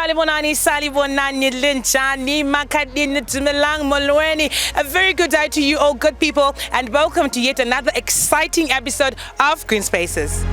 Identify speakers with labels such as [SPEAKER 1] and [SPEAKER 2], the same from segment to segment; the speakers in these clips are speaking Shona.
[SPEAKER 1] Salibonani, Salibonani, Linchani, Makadin, Timilang, Molweni. A very good day to you all good people and welcome to yet another exciting episode of Green Spaces.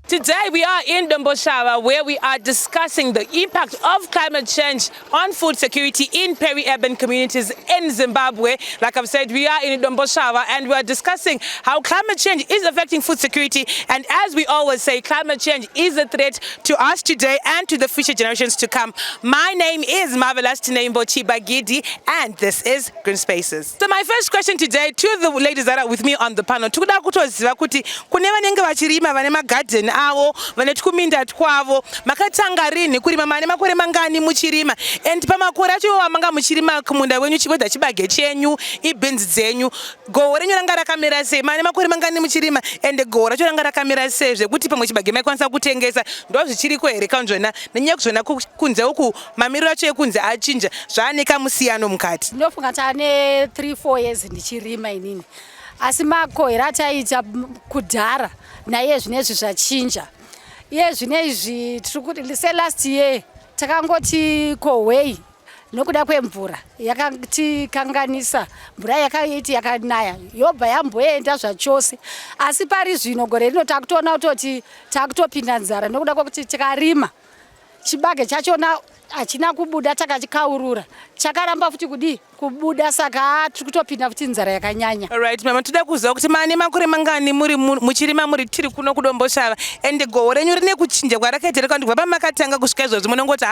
[SPEAKER 1] Today we are in Domboshava where we are discussing the impact of climate change on food security in peri-urban communities in Zimbabwe. Like I've said, we are in Domboshava and we are discussing how climate change is affecting food security. And as we always say, climate change is a threat to us today and to the future generations to come. My name is Marvelous Tinembochi Bagidi and this is Green Spaces. So my first question today to the ladies that are with me on the panel. Tukuda kutoziva kuti kune vanenge vachirima vane magarden avo vaneti kuminda kwavo makatanga rini kurima mane makore mangani muchirima and pamakore acho wamanga muchirima kumunda wenyu chiboda chibage chenyu ibinzi dzenyu gohwo renyu ranga rakamira sei mane makore mangani muchirima and gohwo racho ranga rakamira sei zvekuti pamwe chibage maikwanisa kutengesa ndo zvichiriko here kanzvona nenyaya kuzvona kunze uku mamiriro acho ekunze achinja zvaane kamusiyano mukati.
[SPEAKER 2] Ndinofunga tane 3-4 years ndichirima inini asi makohero ataita kudhara naye zvinezvi zvachinja iye zvinezvi tiri kuti last year takangoti kohwei nokuda kwemvura yakatikanganisa mvura yakaiti yakanaya yobva yamboenda zvachose asi pari zvino gore rino takutoona kutoti takutopinda nzara nokuda kwekuti tikarima chibage chachona hachina kubuda takachikaurura chakaramba futi kudi kubuda saka tiri kutopinda futi nzara yakanyanya.
[SPEAKER 1] Alright mama, toda kuziva kuti mane makore mangani muri muchirima muri tiri kuno kudomboshava and gohwo renyu rine kuchinja kwarakaita kubva pamakatanga kusvika izvozvi munongoti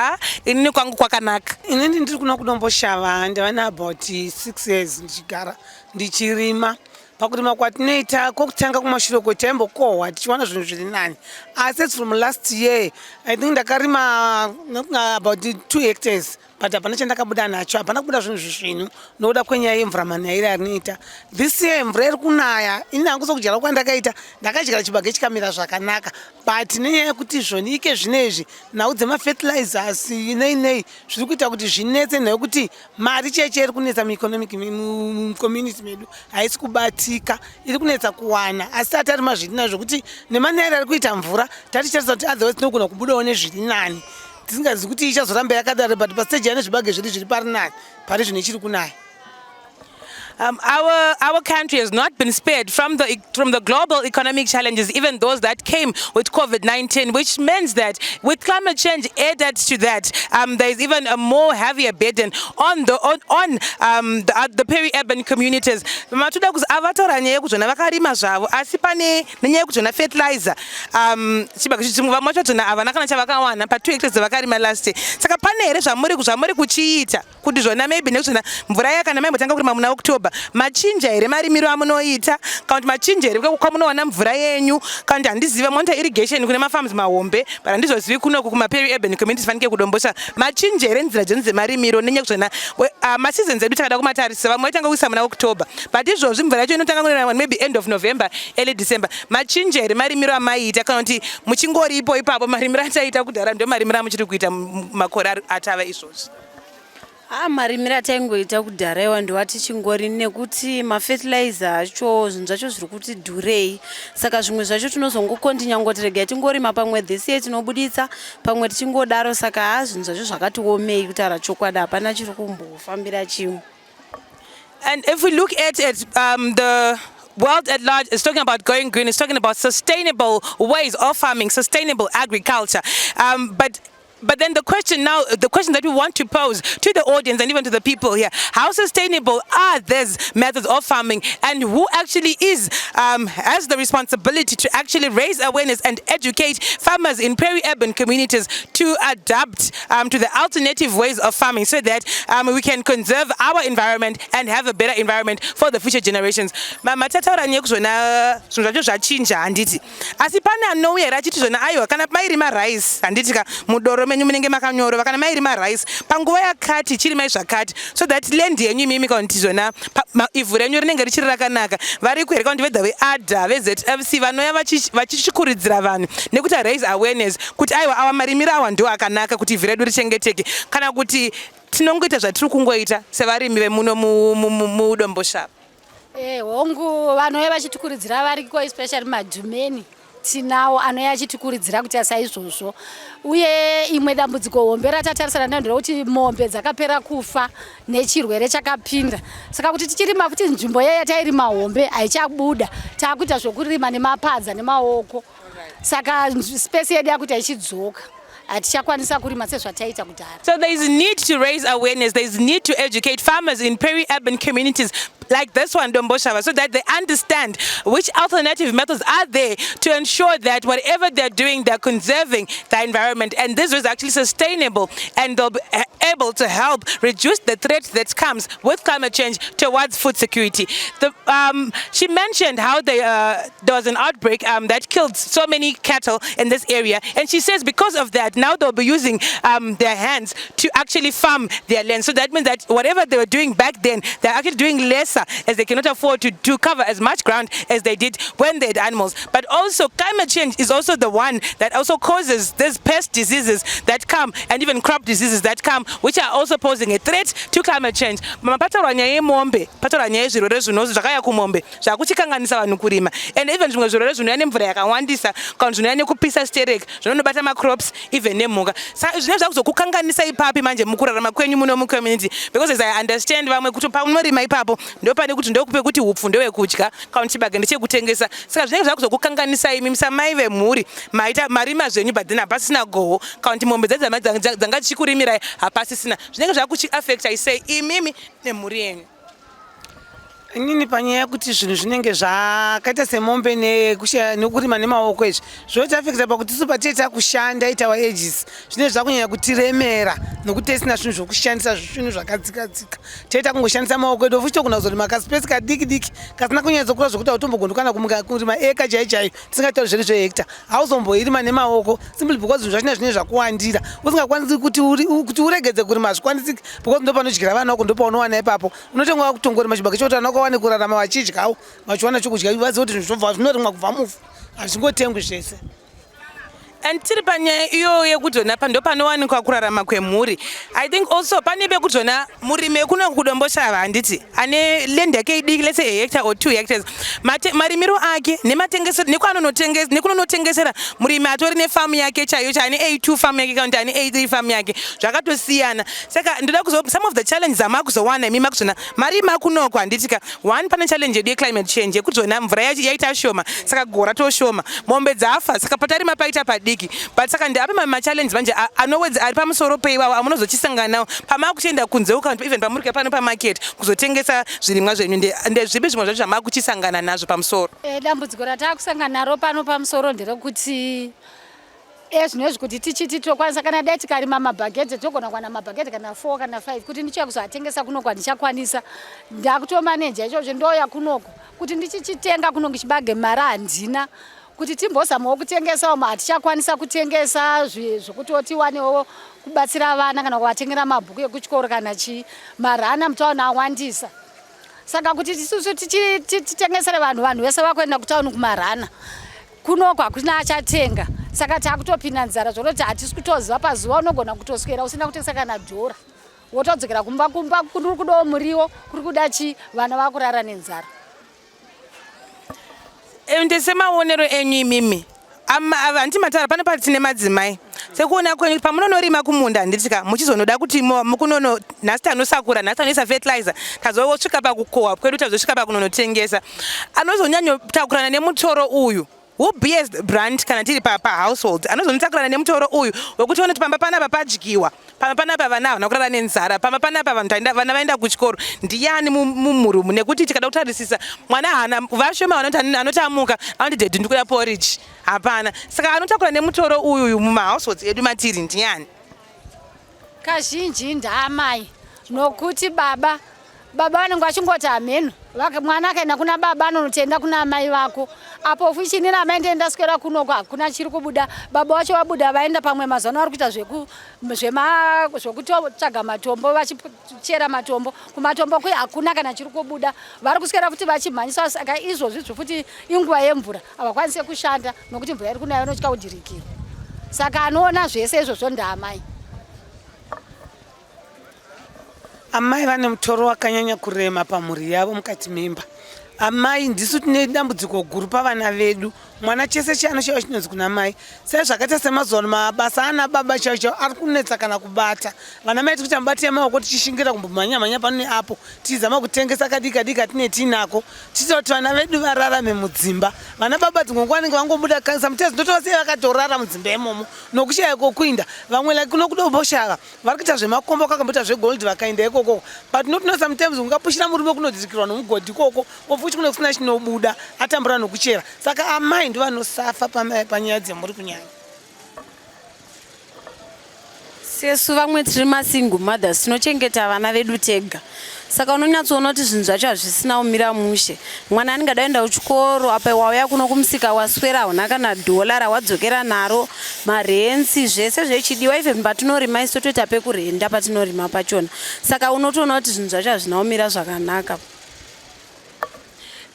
[SPEAKER 1] inini kwangu kwakanaka?
[SPEAKER 3] Inini ndiri kuno kudomboshava ndavana about 6 years ndichigara ndichirima. Pakurima kwatinoita kwokutanga kumashure kwetaimbokohwa tichiwana zvinhu zviri nani asi from last year I think ndakarima about 2 hectares but hapana chandakabuda nacho hapana kubuda zvinhu zvizvinhu nokuda kwenyaya yemvura manyairi arinoita. This year mvura iri kunaya ini hangu sokudyara kwandakaita ndakadyara chibage chikamira zvakanaka but nenyaya yekuti zvonike zvinezvi nhau dzemafertilizers nei zviri kuita kuti zvinetse nhau yekuti mari cheche iri kunetsa mucommunity medu haisi kubatika iri kunetsa kuwana asi tatarima zviri nazvo kuti nemanyairi ari kuita mvura tatichatarisa kuti otherwise tinogona kubudawo nezviri nani tisingazivi kuti ichazoramba yakadaro but pastage ane zvibage zvedu zviri pari nani pari zvino ichiri kunaya.
[SPEAKER 1] Our country has not been spared from the global economic challenges, even those that came with COVID-19, which means that with climate change added to that, there is even a more heavier burden on the peri-urban communities. Matuda kuzavatora nyaya yekuzvona vakarima zvavo asi pane nenyaya yekuzvona fertilizer vamwe vacho zvona havana kana chavakawana pa 2 hectares dzavakarima last year. Saka pane here zvamuri kuchiita kuti zvona maybe nekuzvona mvura yakana maimbotanga kurima muna October machinja here marimiro amunoita kana kuti machinja here kwamunowana mvura yenyu kana kuti handiziva monoita irrigation kune mafarms mahombe but handizozivi kunoku kumaperi-urban communities fanike kudombosha machinja here nzira dzenyu dzemarimiro nenyaya kuzvona maseasons edu takada kumatarisa vamwe vaitanga kuisa muna October but izvozvi mvura yacho inotanga kunona maybe end of November early December. Machinja here marimiro amaiita kana kuti muchingoripo ipapo marimiro ataita kudhara ndio marimiro amuchiri kuita makore atava izvozvi?
[SPEAKER 4] Marimiro ataingoita kudhara iwa ndiwa tichingori nekuti mafertilizer acho zvinhu zvacho zviri kuti dhurei saka zvimwe zvacho tinozongokontinya ngoti regai tingorima pamwe this year tinobuditsa pamwe tichingodaro saka zvinhu zvacho zvakatiomei kutaura chokwadi hapana chiri kumbofambira chimwe.
[SPEAKER 1] And if we look at it, the world at large is talking about going green, is talking about sustainable ways of farming, sustainable agriculture. But then the question that we want to pose to the audience and even to the people here, how sustainable are these methods of farming and who actually has the responsibility to actually raise awareness and educate farmers in peri-urban communities to adapt to the alternative ways of farming so that we can conserve our environment and have a better environment for the future generations. Matataura nyekuzvona zvinhu zvacho zvachinja handiti asi pane anouya achiti zvona aiwa kana mairima rice handiti ka mudoro mumusoro menyu munenge makanyorova kana mairima rice panguva yakati chirimai zvakati so that land yenyu imimi kana kuti zvona ivhu renyu rinenge richiri rakanaka. Vari kuhereka kuti vedha veadha vezfc vanouya vachishikurudzira vanhu nekuti raise awareness kuti aiwa awa marimiro awa ndo akanaka kuti ivhu redu richengeteke kana kuti tinongoita zvatiri kungoita sevarimi vemuno mudomboshava.
[SPEAKER 2] Hongu vanouya vachitikurudzira variko especially madhumeni tinawo anouya achitikurudzira kuti saizvozvo. Uye imwe dambudziko hombe ratatarisana naro ndekuti mombe dzakapera kufa nechirwere chakapinda. Saka kuti tichirima kuti nzvimbo yatairima hombe haichabuda taakuita zvokurima nemapadza nemaoko. Saka space yedu yakuti haichidzoka. So
[SPEAKER 1] there is need to raise awareness, there is need to educate farmers in peri-urban communities like this one, Domboshava, so that they understand which alternative methods are there to ensure that whatever they're doing, they're conserving the environment. And this is actually sustainable and they'll be able to help reduce the threat that comes with climate change towards food security. She mentioned how there was an outbreak that killed so many cattle in this area. And she says because of that, now they'll be using their hands to actually farm their land. So that means that whatever they were doing back then, they're actually doing less as they cannot afford to cover as much ground as they did when they had animals. But also climate change is also the one that also causes these pest diseases that come and even crop diseases that come, which are also posing a threat to climate change. And even crops even because as I understand ndopane kuti ndokupe kuti hupfu ndowekudya kana chibage ndechekutengesa saka zvinenge zvakuzokukanganisa imi musamai vemhuri maita marima zvenyu but then hapasina goho kana kuti mombe dzanga dzichikurimirai hapasisina zvinenge zvakuchiaffecta isei imimi nemhuri yenyu.
[SPEAKER 3] Inini panyaya yekuti zvinhu zvinenge zvakaita semombe nekurima nemaoko izvi zvotiafekta pakuti isu patiita kushanda itawa ages zvinenge zvakunyanya kutiremera nokuti tisina zvinhu zvokushandisa zvinhu zvakadzikadzika toita kungoshandisa maoko edu futi togona kuzorima kasipesi kadiki diki kasina kunyatsokura zvokuti hautombogondokana kurima eka chaiyo tisingatauri zvedu zvehekta hauzomboirima nemaoko simply because zvinhu zvachina zvinenge zvakuwandira usingakwanisi kuti uregedze kurima hazvikwanisiki because ndopanodyira vana vako ndopaunowana ipapo unotonga kutongorima chibage chokuti vana vako wane kurarama vachidyawo vachiwana chokudya vaziva kuti zvinhu zvinobva zvinorimwa kubva muvhu hazvingotengwi zvese.
[SPEAKER 1] And tiri panyaya iyo yekuzona ndopanowanikwa kurarama kwemhuri. I think also pane bekuzona murimi kuno kudomboshava handiti ane land yake idiki let's say a hectare or 2 hectares marimiro ake nematengesero nekunotengesera murimi atori nefarm yake chaiyo ane A2 farm yake kana ane A3 farm yake zvakatosiyana. Saka ndoda some of the challenges amakuzowana imi makuzona marima kunoko handitika one pane challenge yedu climate change yekuzona mvura yaita shoma saka gora toshoma mombe dzafa saka patarima paita padiki but saka ndape machallenges manje anowedza ari pamusoro peiwawo amunozochisangana nawo pamakuchienda kunze ukanti even pamurika pano pamarket kuzotengesa zvirimwa zvenyu ndezvipi zvimwe zvacho zvamakuchisangana nazvo pamusoro.
[SPEAKER 2] Dambudziko rataakusangana naro pano pamusoro nderekuti zvinezvi kuti tichiti tokwanisa kana dai tikarima mabhageti togona kuwana mabhageti kana 4 kana 5 kuti ndichouya kuzoatengesa kunoko handichakwanisa ndakutomaneja ichozvo ndoya kunoko kuti ndichichitenga kunongo chibage mari handina kuti timbozamawo kutengesawo hatichakwanisa kutengesa zvokuti tiwanewo kubatsira vana kana kuvatengera mabhuku ekuchikoro kana chii mari hana mutauni awandisa saka kuti isusu titengesere vanhu vese vakuenda kutauni kumarana kunoko hakutina achatenga saka taakutopinda nzara zvoroti hatisi kutoziva pazuva unogona kutoswera usina kutengesa kana dhora wotodzokera kumba kuri kudawo muriwo kuri kuda chii vana vakurara nenzara.
[SPEAKER 1] Ndesemaonero enyu imimi handimatara pane patine madzimai sekuona kwenyu pamunonorima kumunda handitika muchizonoda kuti mukunono nhasi tanosakura nhasi tanoisa fertilizer tazosvika pakukohwa kwedu tazosvika pakunonotengesa anozonyanyotakurana nemutoro uyu who-based brand kana tiri pahousehold anozonotsakurana nemutoro uyu wekuti onoti pamba panapa padyiwa pamba panapa vana havana kurara nenzara pamba panapa vana vaenda kuchikoro ndiyani mumhurumu nekuti tikada kutarisisa mwana hana vashoma anotamuka anoti dedhi ndikuda porridge hapana saka anotakura nemutoro uyu mumahouseholds edu matiri ndiyani
[SPEAKER 2] kazhinji ndaamai nokuti baba vanenge vachingoti hameno mwana akaenda kuna baba anonotenda kuna amai vako apo fuichi nina maende ndaswera kunoko hakuna chiri kubuda. Baba wacho wabuda vaenda pamwe mazano vari kuita zvekutotsvaga matombo vachichera matombo. Kumatombo kuya hakuna kana chiri kubuda. Vari kuswera futi vachimhanyisa. Saka izvozvi futi inguva yemvura havakwanisi kushanda nokuti mvura iri kunaya inotya kudhirikira. Saka anoona zvese izvozvo ndaamai.
[SPEAKER 3] Amai vane mutoro wakanyanya kurema pamhuri yavo mukati memba. Amai ndisu tine dambudziko guru pavana vedu. Mwana chese chaanoshaiwa chinonzi kuna mai. Sai zvakaita semazuva mabasa ana baba chaicho ari kunetsa kana kubata. Vana mai tikuti mabati emaoko tichishingira kumbomhanya pano neapo. Tizama kutengesa kadika tine tinako. Tichita kuti vana vedu vararame mudzimba. Vana baba dzimwe nguva vanenge vangobuda kanisa mutezi ndotosiya vakatorara mudzimba imomo. Nokushaya kokuinda. Vamwe like kuno kudomboshava vari kuita zvemakombo kakamboita zvegold vakaenda ikoko. But notinoti sometimes ungapushira murume kunodzikirwa nomugodhi ikoko. Ofuchi kuno kusina chinobuda atambura nokuchera. Saka amai ndo vanosafa panyaya dzemhuri kunyanya.
[SPEAKER 4] Sesu vamwe tiri masingle mothers tinochengeta vana vedu tega. Saka unonyatsoona kuti zvinhu zvacho hazvisina kumira mushe. Mwana anenge adaenda kuchikoro apa wauya kuno kumusika waswera hauna kana $1 rawadzokera naro, marenzi zvese zvechidiwa even patinorima isu toita pekurenda patinorima pachona. Saka unotoona kuti zvinhu zvacho hazvina kumira zvakanaka.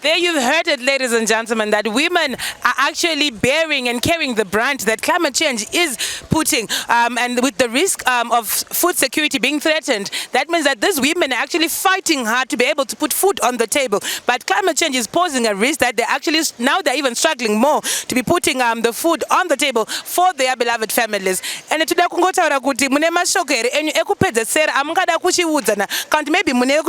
[SPEAKER 1] There you've heard it, ladies and gentlemen, that women are actually bearing and carrying the brunt that climate change is putting, and with the risk of food security being threatened, that means that these women are actually fighting hard to be able to put food on the table. But climate change is posing a risk that now they're even struggling more to be putting the food on the table for their beloved families. And today kungotaura kuti mune mashoko here enyu ekupedzesera amungada kuchiudzana kandi maybe muda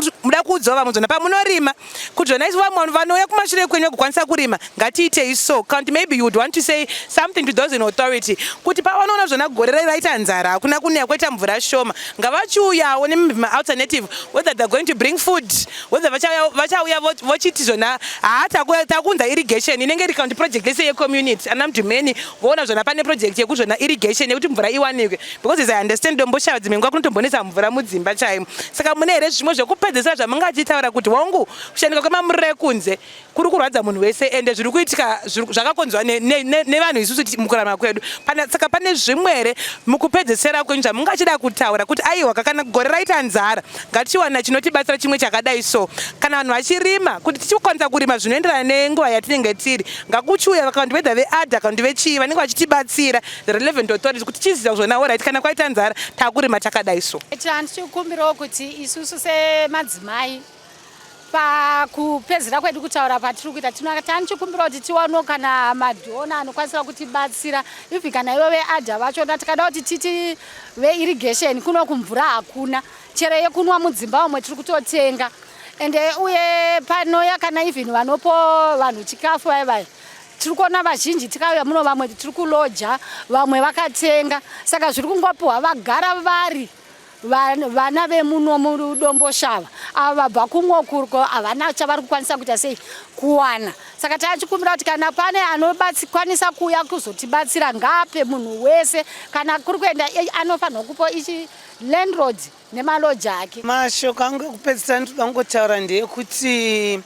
[SPEAKER 1] kuudzwa vamwe pamunorima kuti zvona isi vamwe vanouya kumashure kwenyu kukwanisa kurima ngatiitei so. Can't maybe you would want to say something to those in authority kuti pavanoona zvona gore raita nzara hakuna kunaya kwaita mvura shoma ngavachiuyawo alternative, whether they're going to bring food, whether vachauya vochiti zvona takunza irrigation inenge iri county project lese yecommunity ana mdhumeni voona zvona pane project yekuzvona irrigation yekuti mvura iwanikwe, because as I understand Domboshava dzimwe nguva kunotombonesa mvura mudzimba chaimo. Saka mune here zvimwe zvekupedzesera zvamungachitaura kuti wangu kushandika kwemamuriro ekunze kuri kurwadza munhu wese ende zviri kuitika zvakakonzwa nevanhu isusu mukurarama kwedu. Saka pane zvimwe here mukupedzesera kwenyu zvamungachida kutaura kuti aiwa kana gore raita nzara ngatichiwana chinotibatsira chimwe chakadai so. Kana vanhu vachirima kuti tichikwanisa kurima zvinoenderana nenguva yatinenge tiri ngakuchiuya vakanti vedha veadha kandi vechii vanenge vachitibatsira the relevant authorities kuti tichiziva zvona orit kana kwaita nzara takurima takadai so.
[SPEAKER 2] Tichikumbirawo kuti isusu semadzimai pakupedzera kwedu kutaura patiri kuita tanichikumbira kuti tiwano kana madhona anokwanisira kutibatsira ivi kana ivo veadha vachona tikada kuti titi veirrigation kuno kumvura hakuna chero yekunwa mudzimba umwe tiri kutotenga ende uye panoya kana even vanopo vanhu chikafu vaivai tiri kuona vazhinji tikauya muno vamwe tiri kuloja vamwe vakatenga. Saka zviri kungopiwa vagara vari vana vemuno mudomboshava ava vabva kumwe kuriko havana chavari kukwanisa kuita sei kuwana. Saka tachikumbira kuti kana pane anokwanisa kuuya kuzotibatsira ngaape munhu wese, kana kuri kuenda anofanirwa kupo ichi landlord nemaloja ake.
[SPEAKER 3] Mashoko angu ekupedzisira ndinoda kungotaura ndeyekuti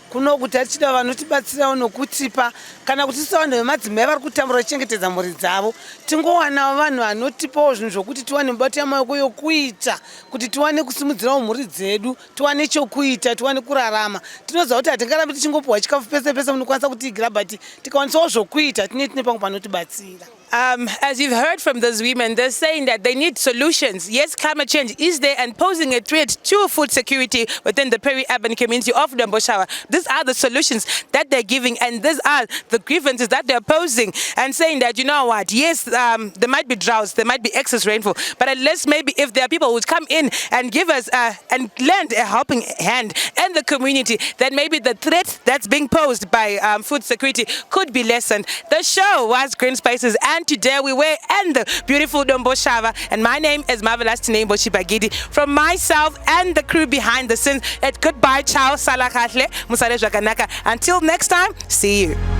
[SPEAKER 3] kuno kuti tichida vanotibatsirawo nokutipa kana kuti tisawo vanhu vemadzimai vari kutambura kuchengetedza mhuri dzavo tingowanawo vanhu vanotipawo zvinhu zvokuti tiwane mibato yamaoko yokuita kuti tiwane kusimudzirawo mhuri dzedu, tiwane chokuita, tiwane kurarama. Tinoziva kuti hatingarambi tichingopiwa chikafu pese pese munokwanisa kutiigira but tikawanisawo zvokuita tine pangu panotibatsira.
[SPEAKER 1] As you've heard from those women, they're saying that they need solutions. Yes, climate change is there and posing a threat to food security within the peri-urban community of Domboshava. These are the solutions that they're giving, and these are the grievances that they're posing, and saying that, you know what, yes, there might be droughts, there might be excess rainfall, but at least maybe if there are people who would come in and give us and lend a helping hand in the community, then maybe the threat that's being posed by food security could be lessened. The show was Green Spaces, and today we were in the beautiful Domboshava, and my name is Marvelous Domboshava. From myself and the crew behind the scenes, goodbye, ciao, salakatle, musare jakanaka. Until next time, see you.